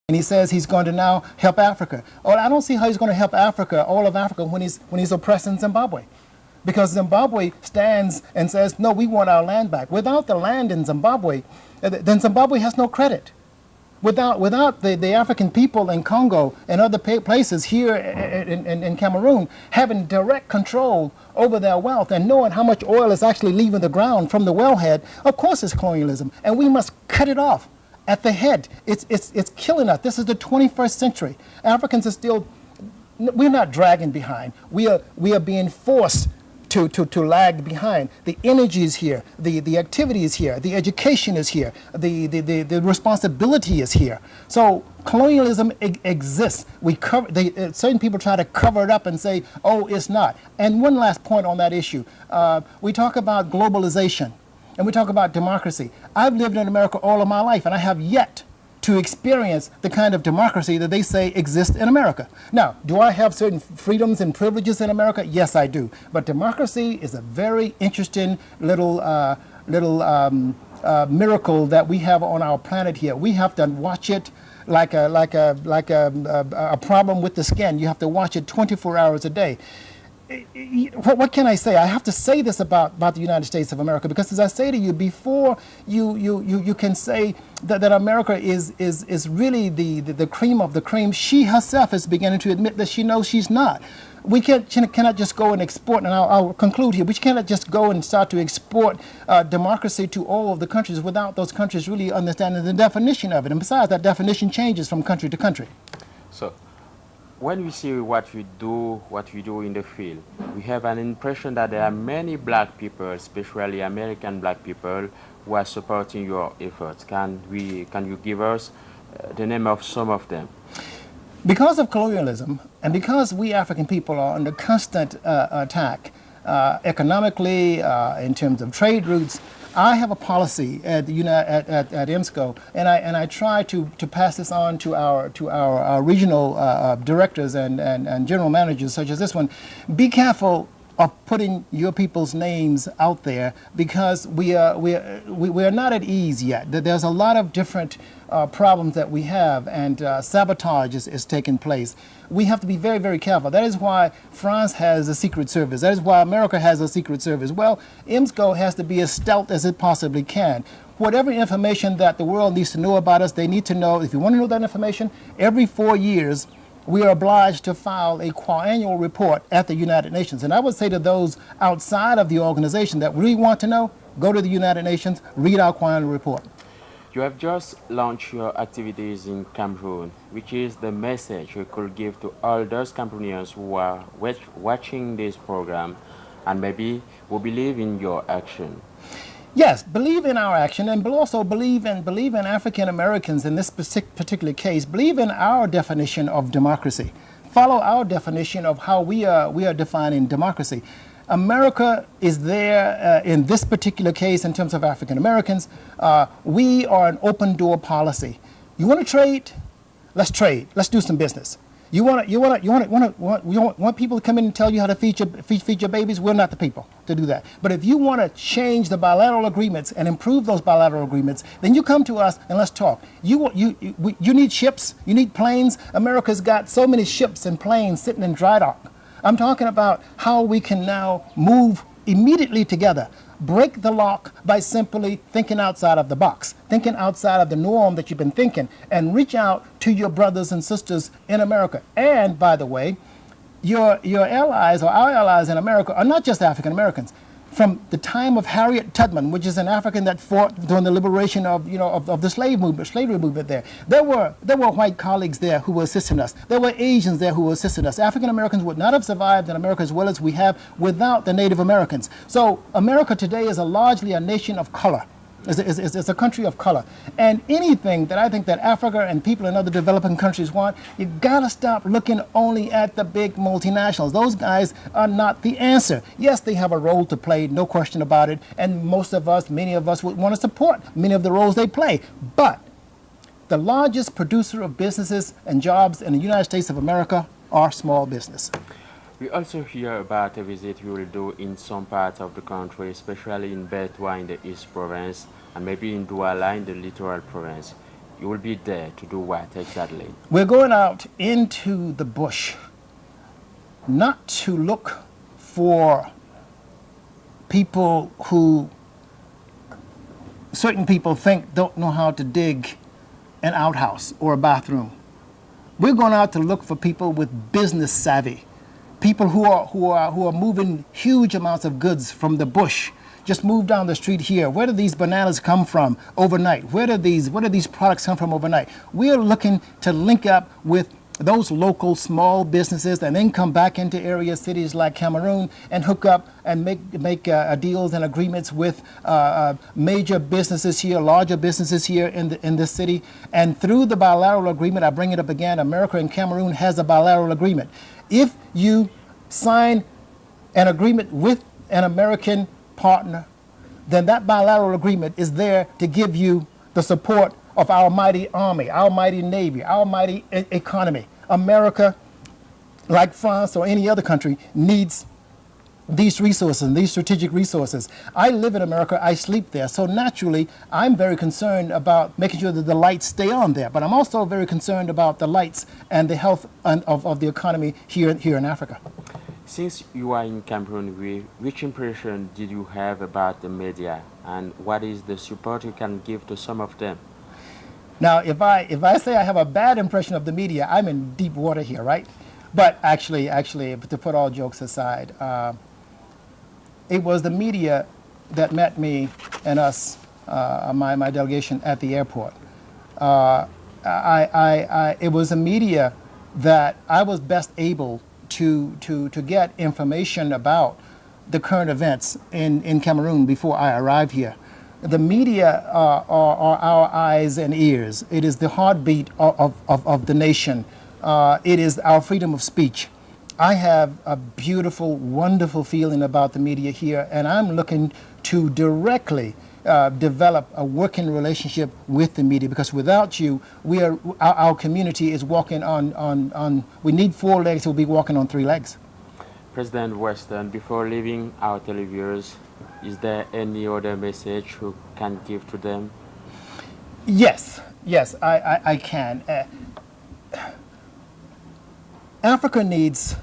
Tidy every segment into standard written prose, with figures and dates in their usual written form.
And he says he's going to now help Africa. Oh, I don't see how he's going to help Africa, all of Africa, when he's oppressing Zimbabwe. Because Zimbabwe stands and says, no, we want our land back. Without the land in Zimbabwe, then Zimbabwe has no credit. Without the African people in Congo and other places here in Cameroon having direct control over their wealth and knowing how much oil is actually leaving the ground from the wellhead, of course it's colonialism. And we must cut it off at the head. It's killing us. This is the 21st century. Africans are still, we're not dragging behind. We are being forced to lag behind. The energy is here, the activity is here, the education is here, the responsibility is here. So colonialism exists. Certain people try to cover it up and say, oh, it's not. And one last point on that issue. We talk about globalization and we talk about democracy. I've lived in America all of my life and I have yet to experience the kind of democracy that they say exists in America. Now, do I have certain freedoms and privileges in America? Yes, I do. But democracy is a very interesting little miracle that we have on our planet here. We have to watch it like a problem with the skin. You have to watch it 24 hours a day. What can I say? I have to say this about the United States of America, because as I say to you, before you can say that America is really the cream of the cream, she herself is beginning to admit that she knows she's not. We cannot just go and export, and I'll conclude here, we cannot just go and start to export democracy to all of the countries without those countries really understanding the definition of it. And besides, that definition changes from country to country. So, when we see what you do in the field, we have an impression that there are many black people, especially American black people, who are supporting your efforts. Can you give us the name of some of them? Because of colonialism, and because we African people are under constant attack, economically, in terms of trade routes, I have a policy at IMSCO, and I try to pass this on to our regional directors and general managers, such as this one. Be careful of putting your people's names out there, because we are not at ease yet. There's a lot of different problems that we have, and sabotage is taking place. We have to be very, very careful. That is why France has a secret service. That is why America has a secret service. Well, IMSCO has to be as stealth as it possibly can. Whatever information that the world needs to know about us, they need to know. If you want to know that information, every 4 years, we are obliged to file a quadrennial report at the United Nations. And I would say to those outside of the organization that really want to know, go to the United Nations, read our quadrennial report. You have just launched your activities in Cameroon. Which is the message you could give to all those Cameroonians who are watching this program and maybe who believe in your action? Yes, believe in our action, and also believe in African Americans in this particular case. Believe in our definition of democracy. Follow our definition of how we are defining democracy. America is there in this particular case in terms of African Americans. We are an open door policy. You want to trade? Let's trade. Let's do some business. You want people to come in and tell you how to feed your babies? We're not the people to do that. But if you want to change the bilateral agreements and improve those bilateral agreements, then you come to us and let's talk. You need ships, you need planes. America's got so many ships and planes sitting in dry dock. I'm talking about how we can now move immediately together. Break the lock by simply thinking outside of the box, thinking outside of the norm that you've been thinking, and reach out to your brothers and sisters in America. And by the way, your allies or our allies in America are not just African Americans. From the time of Harriet Tubman, which is an African that fought during the liberation of the slavery movement there were white colleagues there who were assisting us. There were Asians there who were assisting us. African Americans would not have survived in America as well as we have without the Native Americans. So America today is largely a nation of color. It's a country of color. And anything that I think that Africa and people in other developing countries want, you gotta stop looking only at the big multinationals. Those guys are not the answer. Yes, they have a role to play, no question about it, and many of us would want to support many of the roles they play. But the largest producer of businesses and jobs in the United States of America are small business. We also hear about a visit you will do in some parts of the country, especially in Betua in the East Province, and maybe in Douala in the Littoral Province. You will be there to do what exactly? We're going out into the bush, not to look for people who certain people think don't know how to dig an outhouse or a bathroom. We're going out to look for people with business savvy, people who are moving huge amounts of goods from the bush. Just move down the street here. Where do these bananas come from overnight? Where do these products come from overnight? We're looking to link up with those local small businesses and then come back into area cities like Cameroon and hook up and make deals and agreements with major businesses here, larger businesses here in this city. And through the bilateral agreement, I bring it up again, America and Cameroon has a bilateral agreement. If you sign an agreement with an American partner, then that bilateral agreement is there to give you the support of our mighty army, our mighty navy, our mighty economy. America, like France or any other country, needs these resources, these strategic resources. I live in America, I sleep there, so naturally I'm very concerned about making sure that the lights stay on there, but I'm also very concerned about the lights and the health of the economy here in Africa. Since you are in Cameroon, which impression did you have about the media, and what is the support you can give to some of them? Now, if I say I have a bad impression of the media, I'm in deep water here, right? But actually, to put all jokes aside, it was the media that met me and us, my delegation at the airport. It was the media that I was best able to get information about the current events in Cameroon before I arrived here. The media are our eyes and ears. It is the heartbeat of the nation. It is our freedom of speech. I have a beautiful, wonderful feeling about the media here, and I'm looking to directly develop a working relationship with the media, because without you, our community is walking on we need 4 legs, we'll be walking on 3 legs. President Weston, before leaving our televiewers, is there any other message you can give to them? Yes, I can. Africa needs,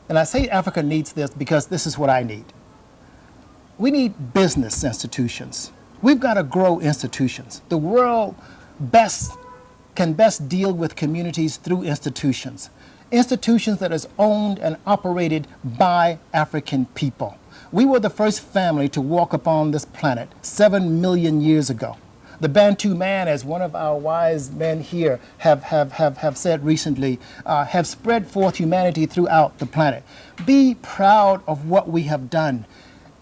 and I say Africa needs this because this is what I need. We need business institutions. We've got to grow institutions. The world can best deal with communities through institutions. Institutions that is owned and operated by African people. We were the first family to walk upon this planet 7 million years ago. The Bantu man, as one of our wise men here have said recently, have spread forth humanity throughout the planet. Be proud of what we have done.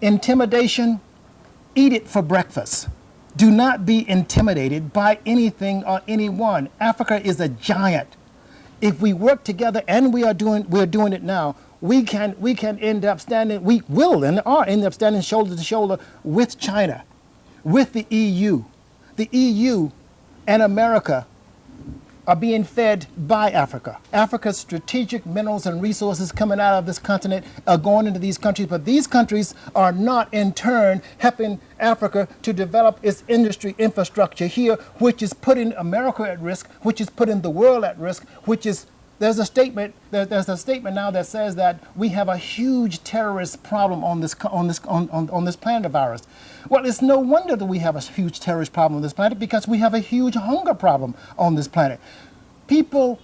Intimidation, eat it for breakfast. Do not be intimidated by anything or anyone. Africa is a giant. If we work together, and we're doing it now, we can end up standing, we will and are end up standing shoulder to shoulder with China, with the EU. The EU and America are being fed by Africa. Africa's strategic minerals and resources coming out of this continent are going into these countries, but these countries are not in turn helping Africa to develop its industry infrastructure here, which is putting America at risk, which is putting the world at risk, which is there's a statement now that says that we have a huge terrorist problem on this planet of ours. Well, it's no wonder that we have a huge terrorist problem on this planet, because we have a huge hunger problem on this planet. People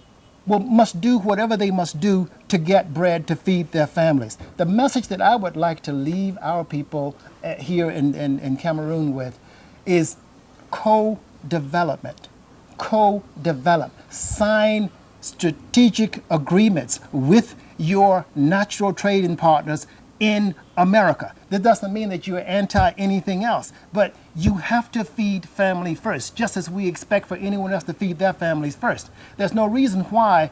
must do whatever they must do to get bread to feed their families. The message that I would like to leave our people here in Cameroon with is co-development. Co-develop. Sign strategic agreements with your natural trading partners in America. That doesn't mean that you're anti anything else, but you have to feed family first, just as we expect for anyone else to feed their families first. There's no reason why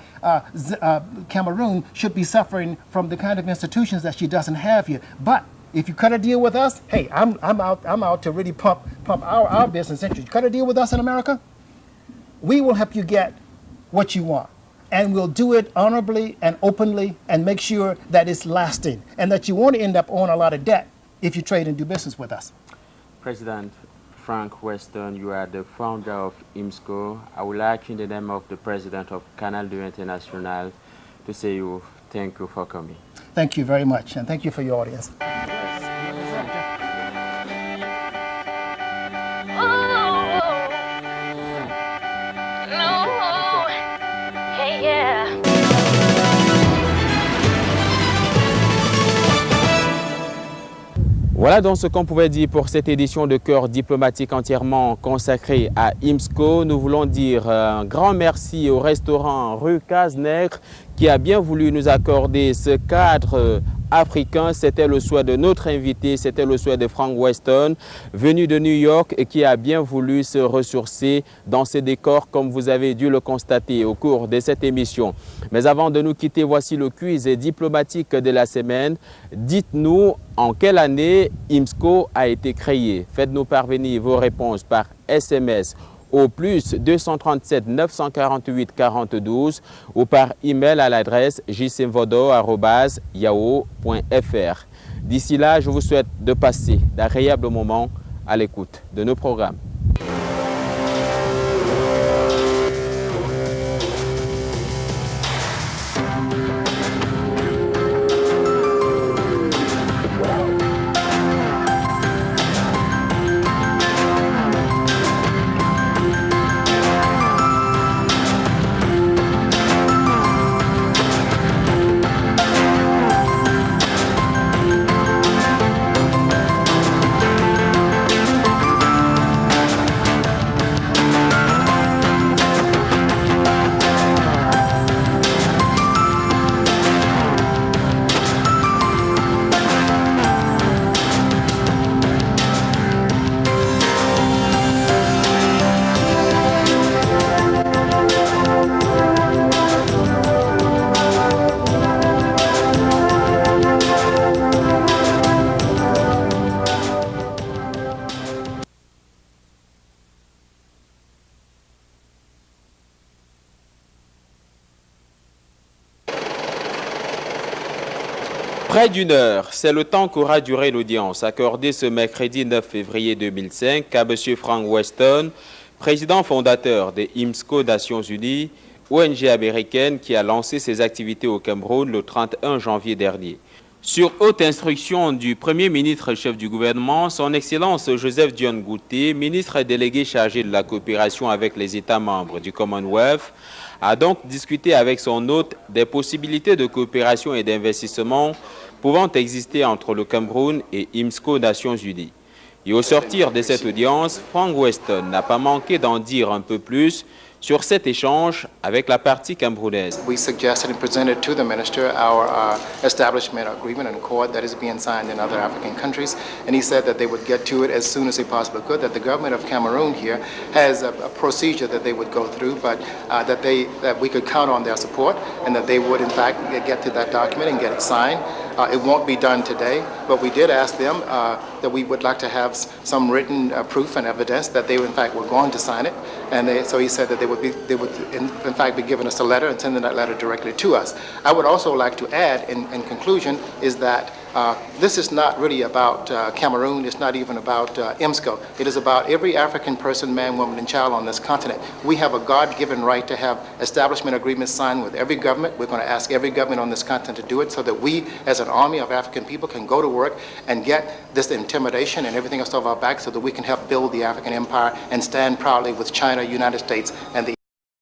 Cameroon should be suffering from the kind of institutions that she doesn't have here. But if you cut a deal with us, hey, I'm out to really pump our business interest. Cut a deal with us in America, we will help you get what you want. And we'll do it honorably and openly and make sure that it's lasting and that you won't end up owing a lot of debt if you trade and do business with us. President, Frank Weston, you are the founder of IMSCO. I would like, in the name of the president of Canal 2 International, to say you thank you for coming. Thank you very much, and thank you for your audience. Voilà donc ce qu'on pouvait dire pour cette édition de Cœur diplomatique entièrement consacrée à IMSCO. Nous voulons dire un grand merci au restaurant rue Cazenègre qui a bien voulu nous accorder ce cadre africain. C'était le souhait de notre invité, c'était le souhait de Frank Weston, venu de New York et qui a bien voulu se ressourcer dans ces décors comme vous avez dû le constater au cours de cette émission. Mais avant de nous quitter, voici le quiz diplomatique de la semaine. Dites-nous en quelle année IMSCO a été créé. Faites-nous parvenir vos réponses par SMS au plus 237 948 42 ou par email à l'adresse jcmvodo@yahoo.fr. D'ici là, je vous souhaite de passer d'agréables moments à l'écoute de nos programmes. Près d'une heure, c'est le temps qu'aura duré l'audience accordée ce mercredi 9 février 2005 à M. Frank Weston, président fondateur des IMSCO Nations Unies, ONG américaine qui a lancé ses activités au Cameroun le 31 janvier dernier. Sur haute instruction du Premier ministre chef du gouvernement, son Excellence Joseph Dion Ngouté, ministre délégué chargé de la coopération avec les États membres du Commonwealth, a donc discuté avec son hôte des possibilités de coopération et d'investissement pouvant exister entre le Cameroun et IMSCO Nations Unies. Et au sortir de cette audience, Frank Weston n'a pas manqué d'en dire un peu plus sur cet échange avec la partie camerounaise. We suggested and presented to the minister our establishment agreement and accord that is being signed in other African countries, and he said that they would get to it as soon as they possibly could, that the government of Cameroon here has a procedure that they would go through, but that we could count on their support and that they would in fact get to that document and get it signed. It won't be done today, but we did ask them that we would like to have some written proof and evidence that they in fact were going to sign it, and so he said that they would in fact be giving us a letter and sending that letter directly to us. I would also like to add in conclusion is that this is not really about Cameroon, it's not even about IMSCO. It is about every African person, man, woman, and child on this continent. We have a God-given right to have establishment agreements signed with every government. We're going to ask every government on this continent to do it so that we, as an army of African people, can go to work and get this intimidation and everything else off our back so that we can help build the African empire and stand proudly with China, United States, and the